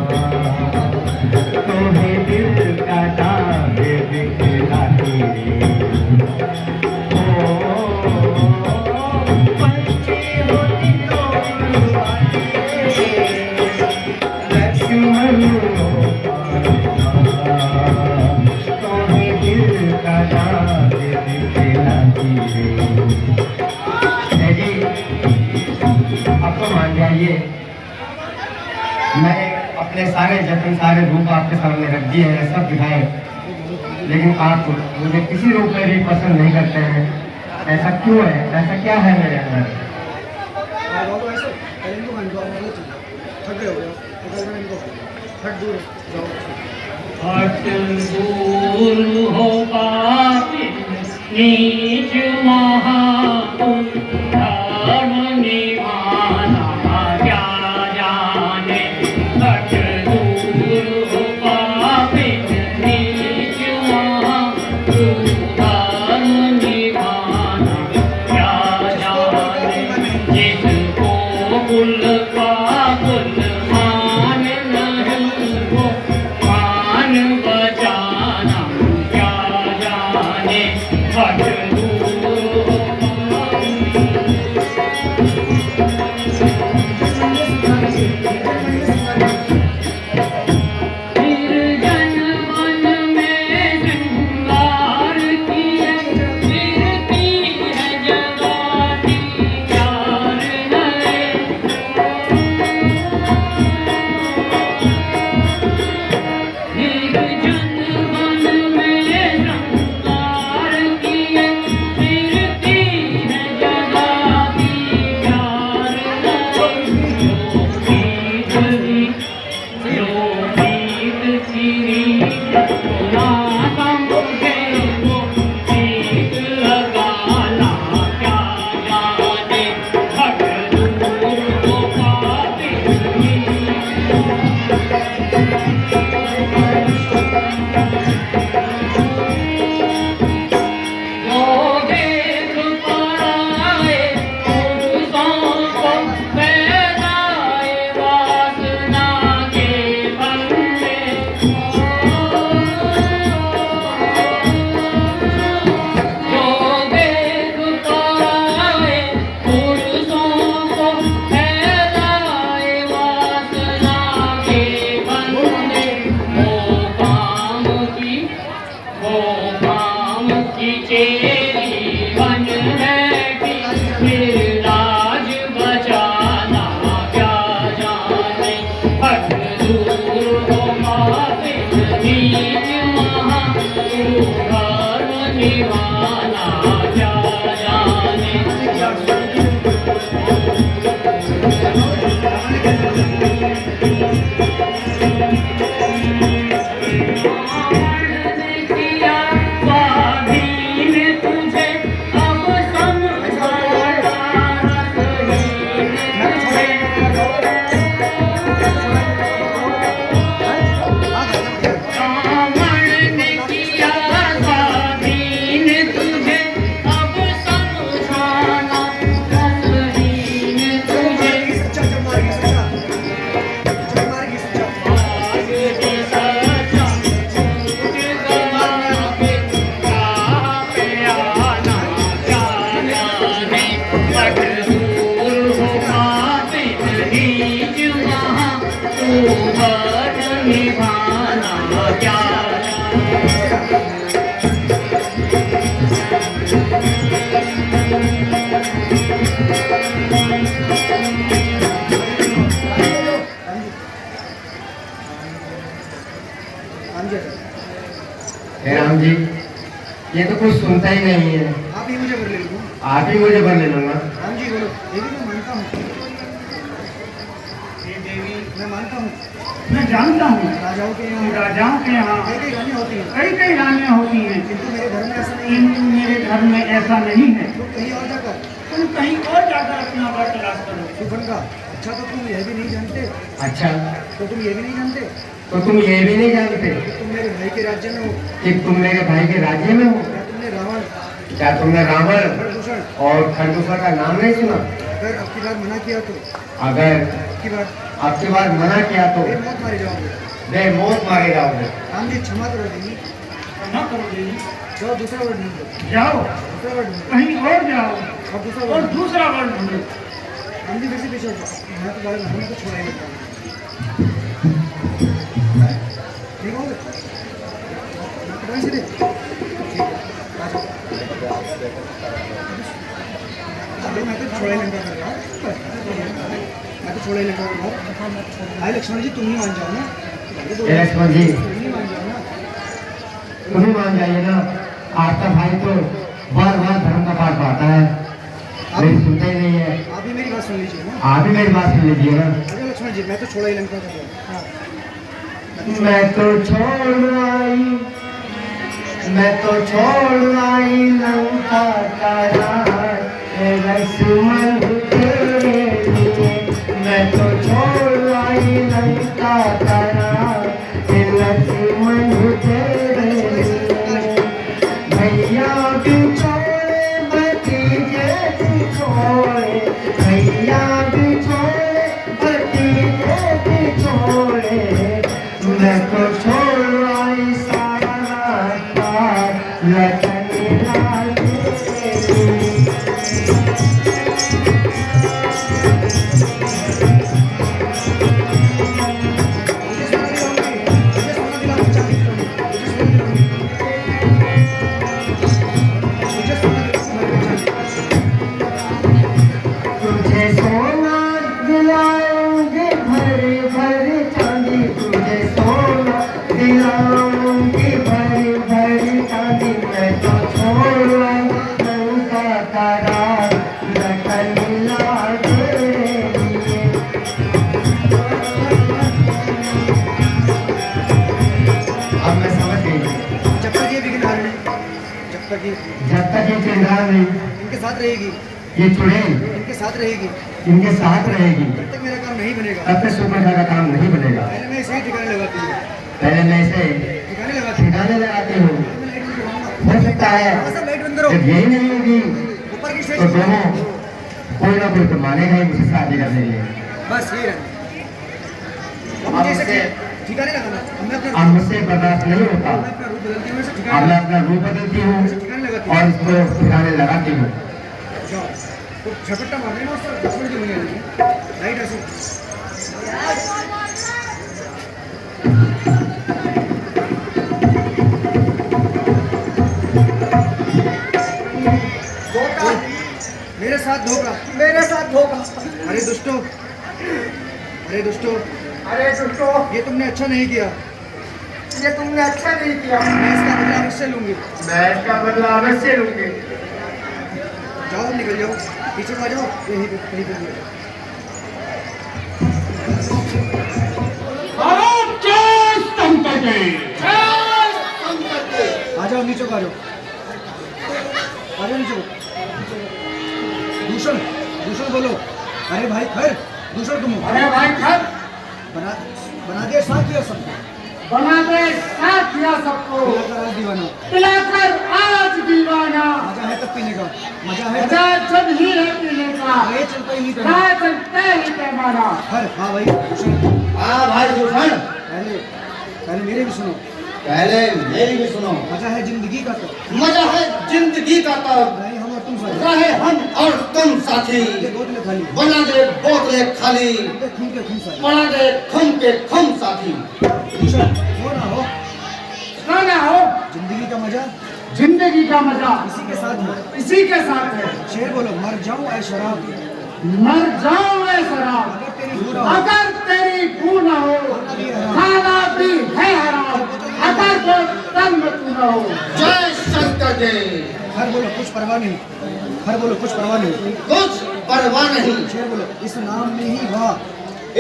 तुम्हें दिल का दाग दिखलाती रे, ओ पंछी होती तो उड़वाती रे, लक्ष्मण ओ तुम्हें दिल का दाग दिखलाती रे। जी अब तो मान जाइए, मैंने अपने सारे जतन सारे रूप आपके सामने रख दिए हैं, सब दिखाए, लेकिन आप मुझे किसी रूप में भी पसंद नहीं करते हैं। ऐसा क्यों है? ऐसा क्या है मेरे अंदर? बाबू ऐसे पहले इनको मान दो, थक गए हो गया, तो इनको हट दूर जाओ। हट दूर हो पापी नीच महापुरुष, धर्म निभाना क्या जाने, हट दूर हो पापी नीच महापुरुष, धर्म निभाना क्या जाने, जिसको कुल का कुल मान नहीं हो, मान बचाना क्या जाने, हट दूर हो पापी। ये तो कुछ सुनता ही नहीं है। आप ही मुझे भर ले लो। आप ही मुझे भर ले लूंगा। राम जी बोलो, देवी मैं मानता हूँ। ये देवी मैं मानता हूँ। मैं जानता हूँ राजाओं के यहाँ राजाओं के यहाँ कई कई रानी होती हैं, कई कई रानियाँ होती हैं, किंतु मेरे घर में ऐसा नहीं है। किंतु मेरे घर में ऐसा नहीं है। तुम कहीं और जाकर तुम कहीं और जाकर अपना वर तलाश करो। सुफन का अच्छा, तो तुम यह भी नहीं जानते, अच्छा, तो तुम ये भी नहीं जानते तो तुम ये भी नहीं जानते तुम मेरे भाई के राज्य में हो। कि तुम मेरे भाई के राज्य में हो? क्या तुमने रावण, क्या तुमने रावण खरदूषण और खरदूषण का नाम नहीं सुना? अगर अब की बार मना किया तो अगर अब की बार आपकी बार मना किया तो वे मौत मारे जाओगे। वे मौत मारे जाओगे। राम जी क्षमा करो देवी, क्षमा करो देवी। जाओ दूसरा वर्ड ढूंढो, जाओ दूसरा वर्ड ढूंढो कहीं और जाओ और दूसरा और वर्ड। दूसरा वर ढूंढो। राम जी फिर से पीछे हटो, मैं तो बारे में तो छोड़ा ही लेता हूँ। ठीक हो गए? कहाँ से दे? ठीक है, आ जाओ। अरे मैं तो छोड़ा ही लंका कर रहा हूँ, मैं तो छोड़ा ही लंका कर रहा हूँ। भाई लक्ष्मण जी तुम ही मान जाओ ना, हे लक्ष्मण जी, तुम ही मान जाओ ना। तुम ही मान जाइए ना। आपका भाई तो बार बार धर्म का पाठ पढ़ता है, लेकिन सुनता ही नहीं है। आप भी मेरी बात सुन लीजिए ना। आप ही मेरी बात सुन लीजिए ना। अरे लक्ष्मण जी मैं तो छोड़ा ही लंका कर रहा हूँ। हाँ, मैं तो छोड़ आई लंका का राज, हे लक्ष्मण तेरे लिए। मैं तो छोड़ आई लंका का राज, हे लक्ष्मण तेरे लिए। भैया भी छोड़े, भतीजे भी छोड़े, भैया भी छोड़े, भतीजे भी छोड़े। मैं तो छोड़ आई सारा राज, लखन लाल तेरे लिए। मुझे सोना दिलाऊंगी, मुझे सोना दिलाऊंगी, चांदी दिलाऊंगी, मुझे सोना दिलाऊंगी, तुझे सोना दिलाऊंगे भर भर चांदी, तुझे सोना दिलाऊंगी भर भर चांदी। मैं तो छोड़ आई लंका का राज, लखन लाल तेरे लिए। अब मैं समझ गई। जब तक ये विघ्न हारिणी, जब तक ये चिंता नहीं, इनके साथ रहेगी, ये चुड़ैल इनके साथ रहेगी, इनके साथ रहेगी, तब तक मेरा काम नहीं बनेगा। तब तक सुपर्णा का काम नहीं बनेगा। पहले मैं इसे ही ठिकाने लगाती हूँ, पहले मैं इसे ठिकाने लगाती हूँ। ठिकाने लगाती हूँ। मैं लाइट बंद करूँगा। हो सकता है हाँ, सब लाइट बंद करो। जब यही नहीं होगी ऊपर की तो स्टेज दोनों कोई ना कोई तो मानेगा ही मुझे शादी करने के लिए। बस ये रहना। अब मुझे इसे ठिकाने लगाना। अब मैं अपना अब मुझसे बर्दाश्त नहीं होता। मैं अपना रूप बदलती हूँ, इसे अब ठिकाने मैं अपना रूप बदलती हूँ ठिकाने लगाती और हूँ। इसको ठिकाने लगाती हूँ। जाओ तो झपट्टा मार देना उसका, लक्ष्मण जी होने वाली है। लाइट ऐसे धोखा, मेरे साथ धोखा, मेरे साथ धोखा। अरे दुष्टो, अरे दुष्टो, अरे दुष्टो, ये तुमने अच्छा नहीं किया। ये तुमने अच्छा नहीं किया। मैं इसका बदला अवश्य लूंगी। मैं इसका बदला अवश्य लूंगी। जाओ निकल जाओ, पीछे को आ जाओ, यहीं पे कहीं पे भी। आ जाओ नीचे को, आ जाओ, आ जाओ नीचे को। दूषण, दूषण बोलो। अरे भाई खैर, दूषण तुम हो। अरे भाई खत बना बना दिया, साथ किया सबको, बना दे, साथ दिया सबको, पिलाकर आज दीवाना। पिलाकर आज दीवाना। मजा है तब पीने का, मजा है मजा जब ही है पीने का, ये चलता ही नहीं करना। ना चलते ही पैमाना। हर हाँ भाई दूषण, हाँ भाई दूषण, पहले पहले मेरे भी सुनो। पहले मेरी भी सुनो। मजा है जिंदगी का तो, मजा है जिंदगी का तब, रहे हम और तुम साथ, रहे हम और तुम साथी। ये बोतलें खाली, बना दे बोतलें खाली, ये खून के खून साथ। बना दे खम के खम साथी। दूषण हो ना हो, ना हो, जिंदगी का मजा जिंदगी का मजा इसी के साथ है। इसी के साथ है। शेर बोलो, मर जाऊं ऐ शराब, मर जाऊं मैं शराब, अगर तेरी बू ना हो, अगर तेरी बू न हो, खाना भी है हराम। पर को तंग तू न हो। जय शंकर जी। हर बोलो कुछ परवाह नहीं, हर बोलो कुछ परवाह नहीं, कुछ परवाह नहीं। शेर बोलो इस नाम में ही वाह,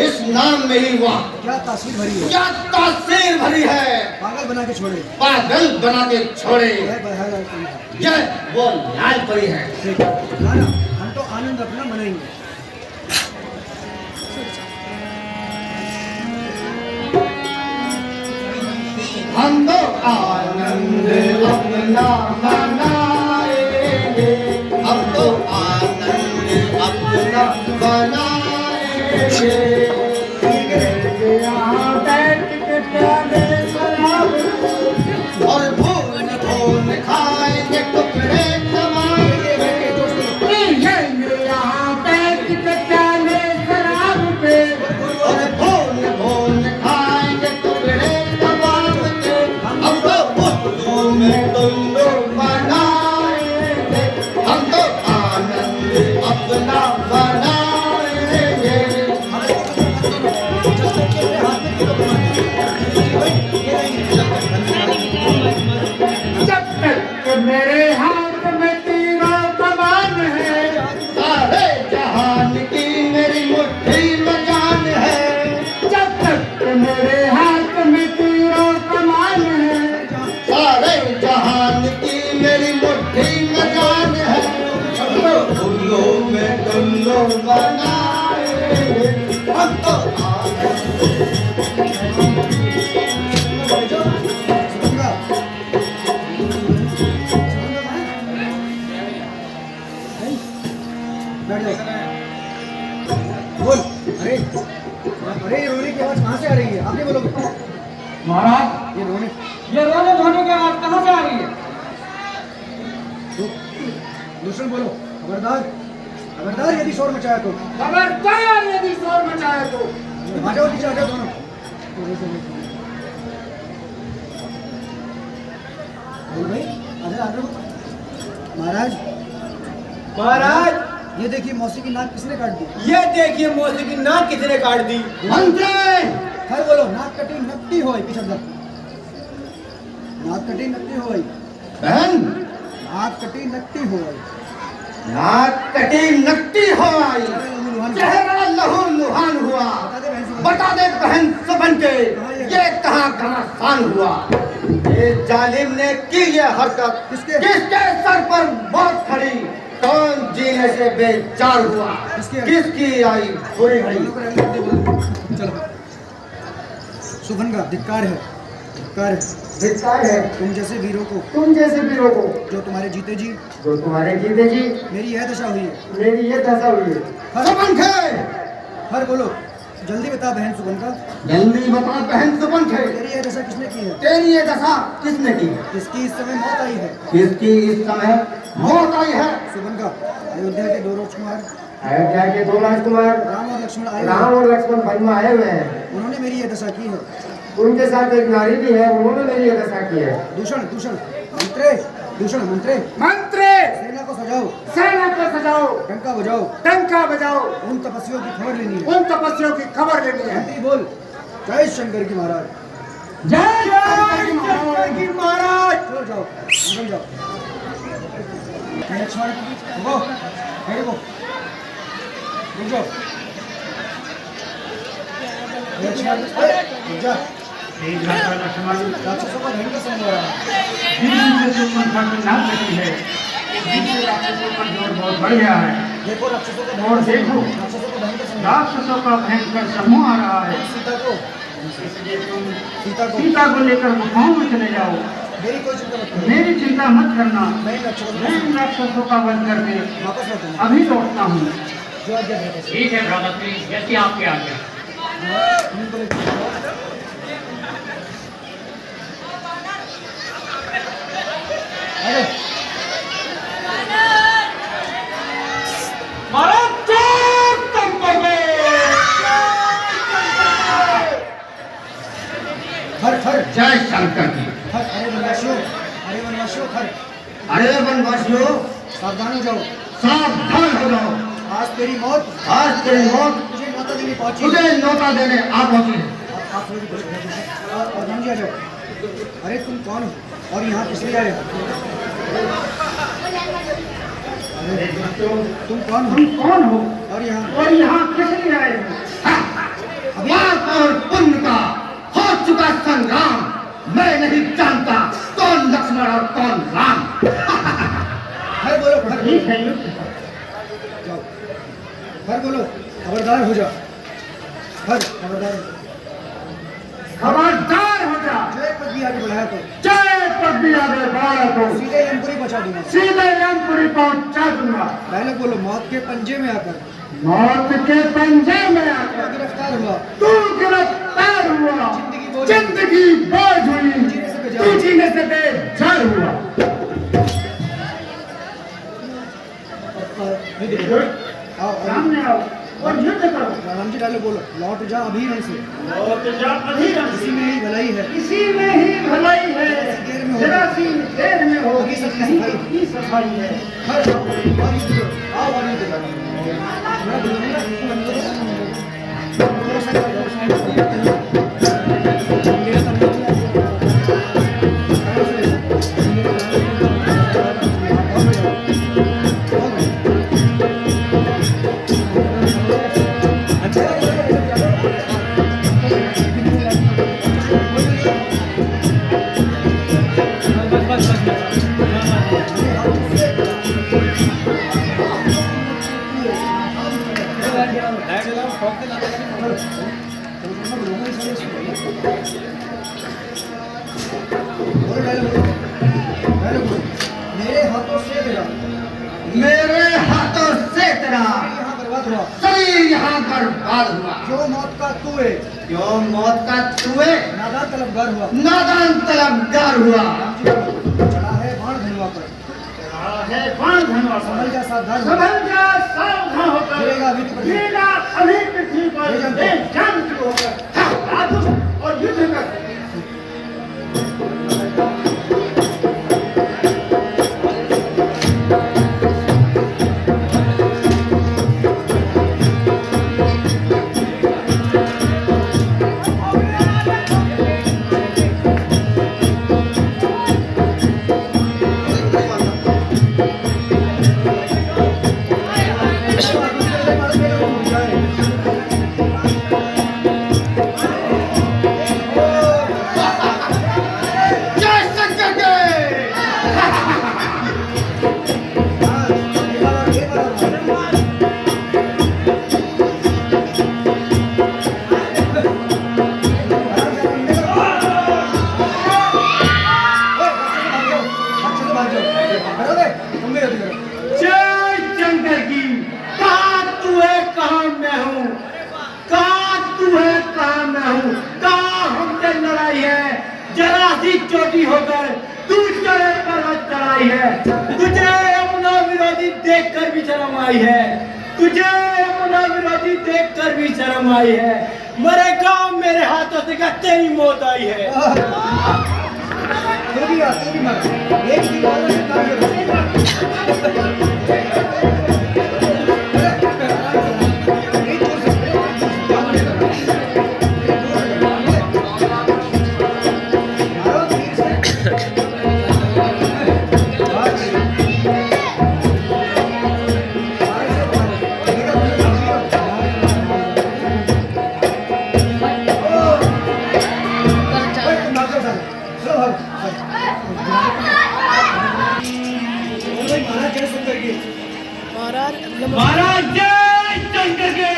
इस नाम में ही वाह, क्या तासीर भरी है, क्या तासीर भरी है। पागल बना के छोड़े, पागल बना के छोड़े। जय बहादुर की है। जय वो लाल परी है। ठीक है ना ना, हम तो आनंद अपना मनाएंगे। हम तो आनंद अपना मनाएंगे, हम तो आनंद अपना मनाएंगे। यहाँ बैठ के प्याले शराब और भून भून खाएंगे टुकड़े कमाएंगे। पिएंगे यहाँ बैठ के प्याले शराब पे। और भून भून खाएंगे टुकड़े कबाब के। हम तो उल्लू में टुल्लू बनाएंगे, हम तो आनंद अपना बनाएंगे। जब तक मेरे हाथ में तीरों कमान है, सारे जहान की मेरी मुट्ठी में जान है। जब तक मेरे हाथ में तीरों कमान है, सारे जहान की मेरी मुट्ठी में जान है। हम तो उल्लू में टुल्लू बनाएंगे, हम तो बैठ जाओ। बोल। अरे अरे ये रोने की आवाज कहाँ से आ रही है, आप नहीं बोलोगे? महाराज ये रोने ये धोने की आवाज कहाँ से आ रही है? दूसरा बोलो, खबरदार खबरदार यदि शोर मचाया तो। खबरदार यदि शोर मचाए तो। आ जाओ नीचे, आ जाओ दोनों। बोल भाई, आ जाओ। महाराज महाराज ये देखिए मौसी की नाक किसने काट दी? ये देखिए मौसी की नाक किसने काट दी। मंत्री। हर बोलो, नाक कटी नकटी होई पीछे जा। नाक कटी नकटी होई, बहन, नाक कटी नकटी होई, नाक कटी नकटी हो आई, चेहरा लहू लुहान हुआ। बता दे बहन सबन के ये कहाँ घमासान हुआ। ये जालिम ने की ये हरकत किसके सर पर मौत खड़ी। कौन जीने से बेचार हुआ, किसकी आई बुरी घड़ी। चलो सुभन का धिक्कार है, धिक्कार है। धिक्कार है तुम जैसे वीरों को, तुम जैसे वीरों को, जो तुम्हारे जीते जी जो तुम्हारे जीते जी मेरी यह दशा हुई है। मेरी ये दशा हुई है। हर सबन खे, हर बोलो, जल्दी बता बहन सुभन का, जल्दी बता बहन सबन खे, तेरी यह दशा किसने की है? तेरी ये दशा किसने की। किसकी इस समय मौत आई है? किसकी इस समय मौत आई है। सुभन का, अयोध्या के 2 राजकुमार अयोध्या के 2 राजकुमार राम और लक्ष्मण आए राम हैं। और लक्ष्मण वन में आए हुए हैं। उन्होंने मेरी यह दशा की है। उनके साथ एक नारी भी है, उन्होंने मेरी ये दशा की है। दूषण दूषण मंत्रे, दूषण मंत्रे, मंत्री सेना को सजाओ, सेना को सजाओ, डंका बजाओ, डंका बजाओ, उन तपस्वियों की खबर लेनी है। उन तपस्वियों की खबर लेनी है। मंत्री बोल, जय शंकर की महाराज। जय शंकर की महाराज। चलो जाओ, निकल जाओ। लक्ष्मण रुको, रुको, रुक जाओ। लक्ष्मण रुक जा। राक्षसों का धन का समय हो रहा है। बहुत बढ़ गया है। देखो राक्षसों का और देखो राक्षसों का धन का समय। राक्षसों का भयंकर समूह आ रहा है। सीता को, सीता को सीता को लेकर गुफाओं में चले जाओ। मेरी कोई चिंता मत करो। मेरी चिंता मत करना। मैं इन राक्षसों मैं इन राक्षसों का वध करके को वापस लौटूंगा। अभी लौटता हूँ। जो आज्ञा है। ठीक है भ्राताश्री, जैसी आपकी आज्ञा। अरे हर हर जय शंकर की। हर, अरे वनवासियों, अरे वनवासियों, हर अरे वनवासियों, सावधान हो जाओ। सावधान हो जाओ। आज तेरी मौत, आज तेरी मौत तुझे न्योता देने पहुंची। तुझे न्योता देने आ पहुंची है। आप लोग और ध्यान दिया जाओ। अरे तुम कौन हो और यहाँ किस लिए आए हो? अरे तुम कौन हो कौन हो और यहाँ और यहाँ किस लिए आए हो? पाप और पुण्य का हो चुका संग्राम मैं नहीं जानता कौन लक्ष्मण और कौन राम। हर बोलो हर ठीक है युद्ध जाओ, हर बोलो, खबरदार हो जाओ, हर खबरदार हो जाओ। खबरदार हो जा। जय पद भी आगे बढ़ाया तो जय पद्मी आगे बढ़ाया तो सीधे यमपुरी पहुंचा दूंगा। सीधे यमपुरी पहुंचा दूंगा। पहले बोलो, मौत के पंजे में आकर मौत के पंजे में आकर गिरफ्तार हुआ, तू गिरफ्तार हुआ। जिंदगी बोझ जिंदगी बोझ हुई, तू जीने से बेजार हुआ। आओ सामने आओ और युद्ध करो। राम जी डालो, बोलो लौट जा अभी रण से, लौट जा अभी रण इसी में ही भलाई है, इसी में ही भलाई है। देर में होगी। जरा सी देर में होगी, अभी सबकी कहीं सफाई। सबकी सफाई है। हर और युद्ध करो, आओ और युद्ध करो। मैं बोलूंगा, थोड़ा सा जाओ, साइड से मेरा तंबू किया। मेरे हाथों से तेरा मेरे हाथों से तेरा यहाँ बर्बाद हुआ, शरीर यहाँ बर्बाद हुआ। जो मौत का तू है, क्यों मौत का तुए नादान तलबगार हुआ, नादान तलबगार हुआ। चढ़ा है बाण धनुआ पर, है बाण धनुआ संभल जा सावधान हो, समझ जा सावधान होकर गिरेगा अभी पृथ्वी पर। गिरेगा अभी पृथ्वी पर। बेजान तो। बेजान तू होकर हाँ, आतुर और युद्ध कर। जय शंकर के जय शंकर की। कहाँ तू है कहाँ मैं हूँ, कहाँ तू है कहाँ मैं हूँ, कहाँ हमसे लड़ाई है। जरा सी चोटी होकर तू चढ़े पर्वत चढ़ाई है। तुझे यमुना विरोधी देखकर भी शर्म आई है, तुझे यमुना विरोधी देखकर भी शर्म आई है। मरे गांव मेरे हाथों से क्या तेरी मौत आई है। एक दिन वालों से काम करो। महाराज जय शंकर के।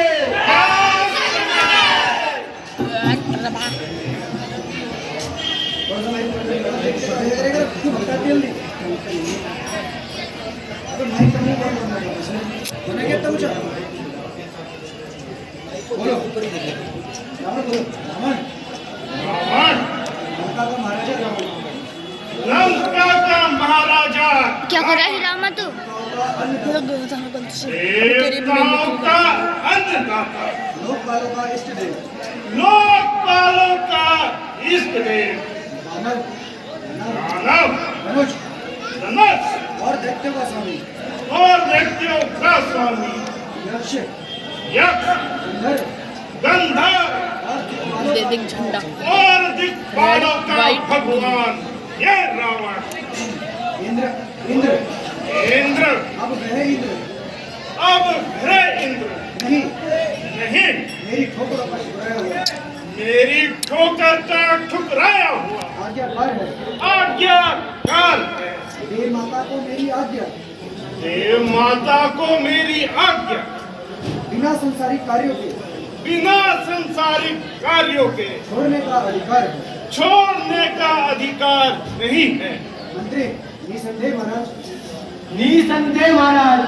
लंका का महाराजा क्या कर रहा है रामा तू? देवताओं का अन्नदाता, लोकपालों का इष्ट देव, लोकपालों का इष्ट देव, मानव, मानव, मनुष्य धनुष और दैत्यों का स्वामी, और व्यक्तियों का स्वामी, यक्ष, यक्ष, गंधर्व गंधर्व और दे देंगे झंडा। और दिक्पालों का वाइट। भगवान ये रावण। इंद्र इंद्र इंद्र अब गए इंद्र अब घरे इंद्र नहीं, नहीं, मेरी ठोकरों पर ठुकराया हुआ मेरी ठोकर का ठुकराया हुआ आज्ञाकार है। आज्ञाकार है। देव माता को मेरी आज्ञा, देव माता को मेरी आज्ञा, बिना संसारिक कार्यों के बिना संसारिक कार्यों के छोड़ने का अधिकार है। छोड़ने का अधिकार नहीं है। मंत्री निसंदेह महाराज, निसंदेह महाराज,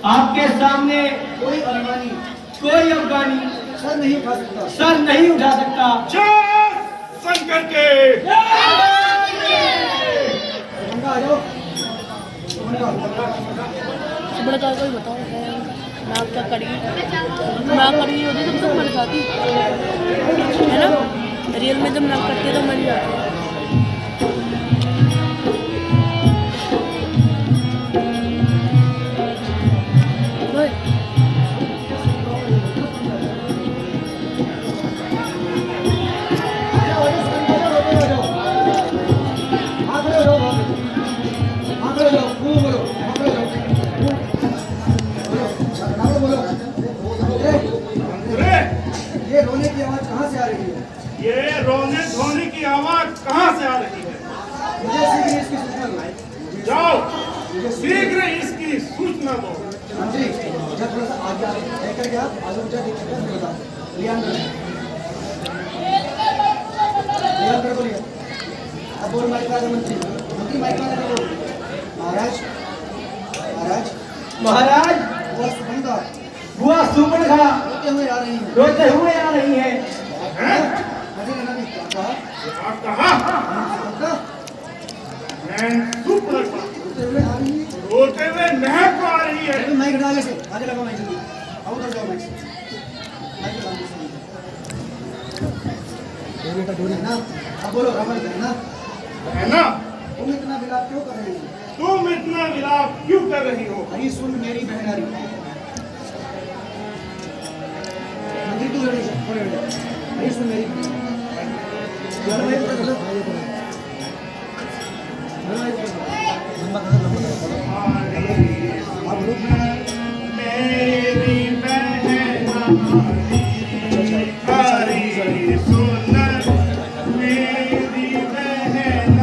आपके सामने कोई अभिमानी, कोई अफगानी सर नहीं उठा सकता, सर नहीं उठा सकता। जय शंकर के। गंगा आ जाओ, गंगा। बड़ा का कोई बताओ मैं क्या करी, मैं करी होती तो मर जाती है ना। रियल में जब ना करती तो मर जाती। अरे ये रोने की आवाज कहाँ से आ रही है? ये रोने धोने की आवाज कहाँ से आ रही है? मुझे शीघ्र इसकी सूचना दो। जाओ शीघ्र इसकी सूचना दो। मंत्री, मुझे थोड़ा सा आगे लेकर के आप आलू मुझे देखकर फिर बताओ। लियांडर बोलिए। अब बोल माइक वाले मंत्री, मंत्री माइक वाले बोलो। महाराज महाराज महाराज, वो सुगंधा बुआ सुपरखा रोते हुए आ रही है। रोते हुए आ रही है। अजय नैना ने क्या कहा? क्या कहा? सुगंधा मैं सुपर्णखा रोते हुए आ रही है। रोते हुए महक आ रही है। अरे माइक हटा आगे से, आगे लगाओ माइक जल्दी। आओ उधर जाओ माइक से। माइक लगाओ आगे से। बेटा ढूंढे ना। अब बोलो रमन है ना। है ना? तुम इतना विलाप क्यों कर रही हो? तुम इतना विलाप क्यों कर रही हो? अरे सुन मेरी बहनारी। मंत्री तू लड़ी से, थोड़े लड़ी। अरे सुन मेरी। यार मैं इतना गलत भाई को। आप लोग मेरी बहन हरी सुन, मेरी बहन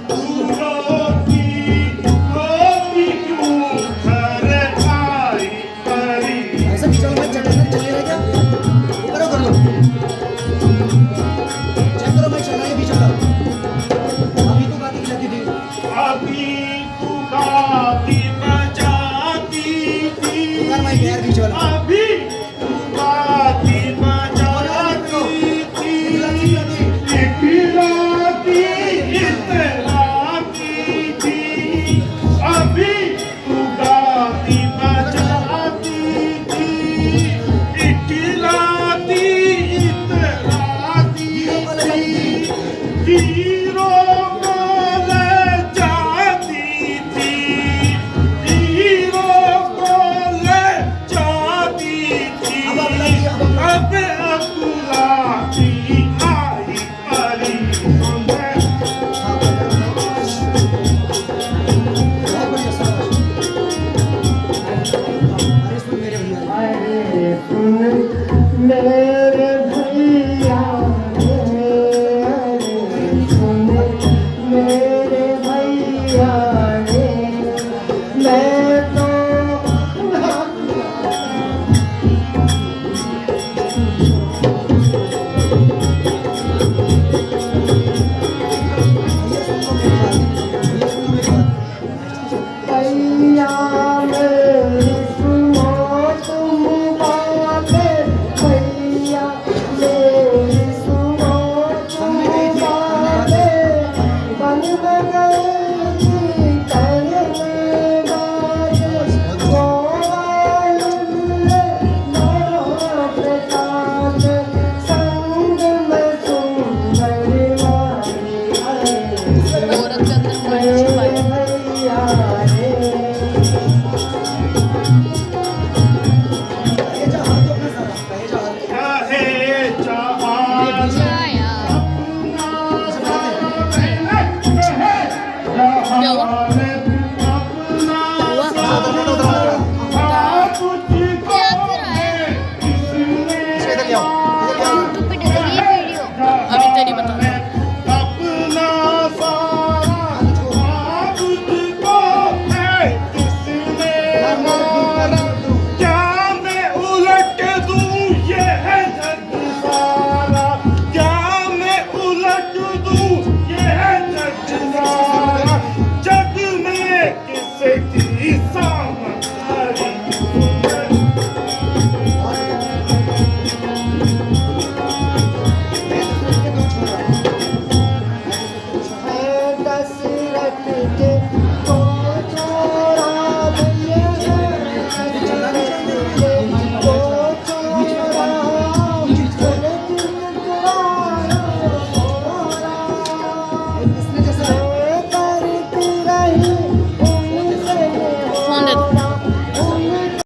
तू रोती रोती क्यों घर आई परी। ऐसा भी चलो मैं चले रहे क्या? करो कर लो। चेक करो मैं चला ये भी चला। अभी तो गाती लगी थी। अभी तू गाती बजाती थी। कर मैं गैर भी चला। अब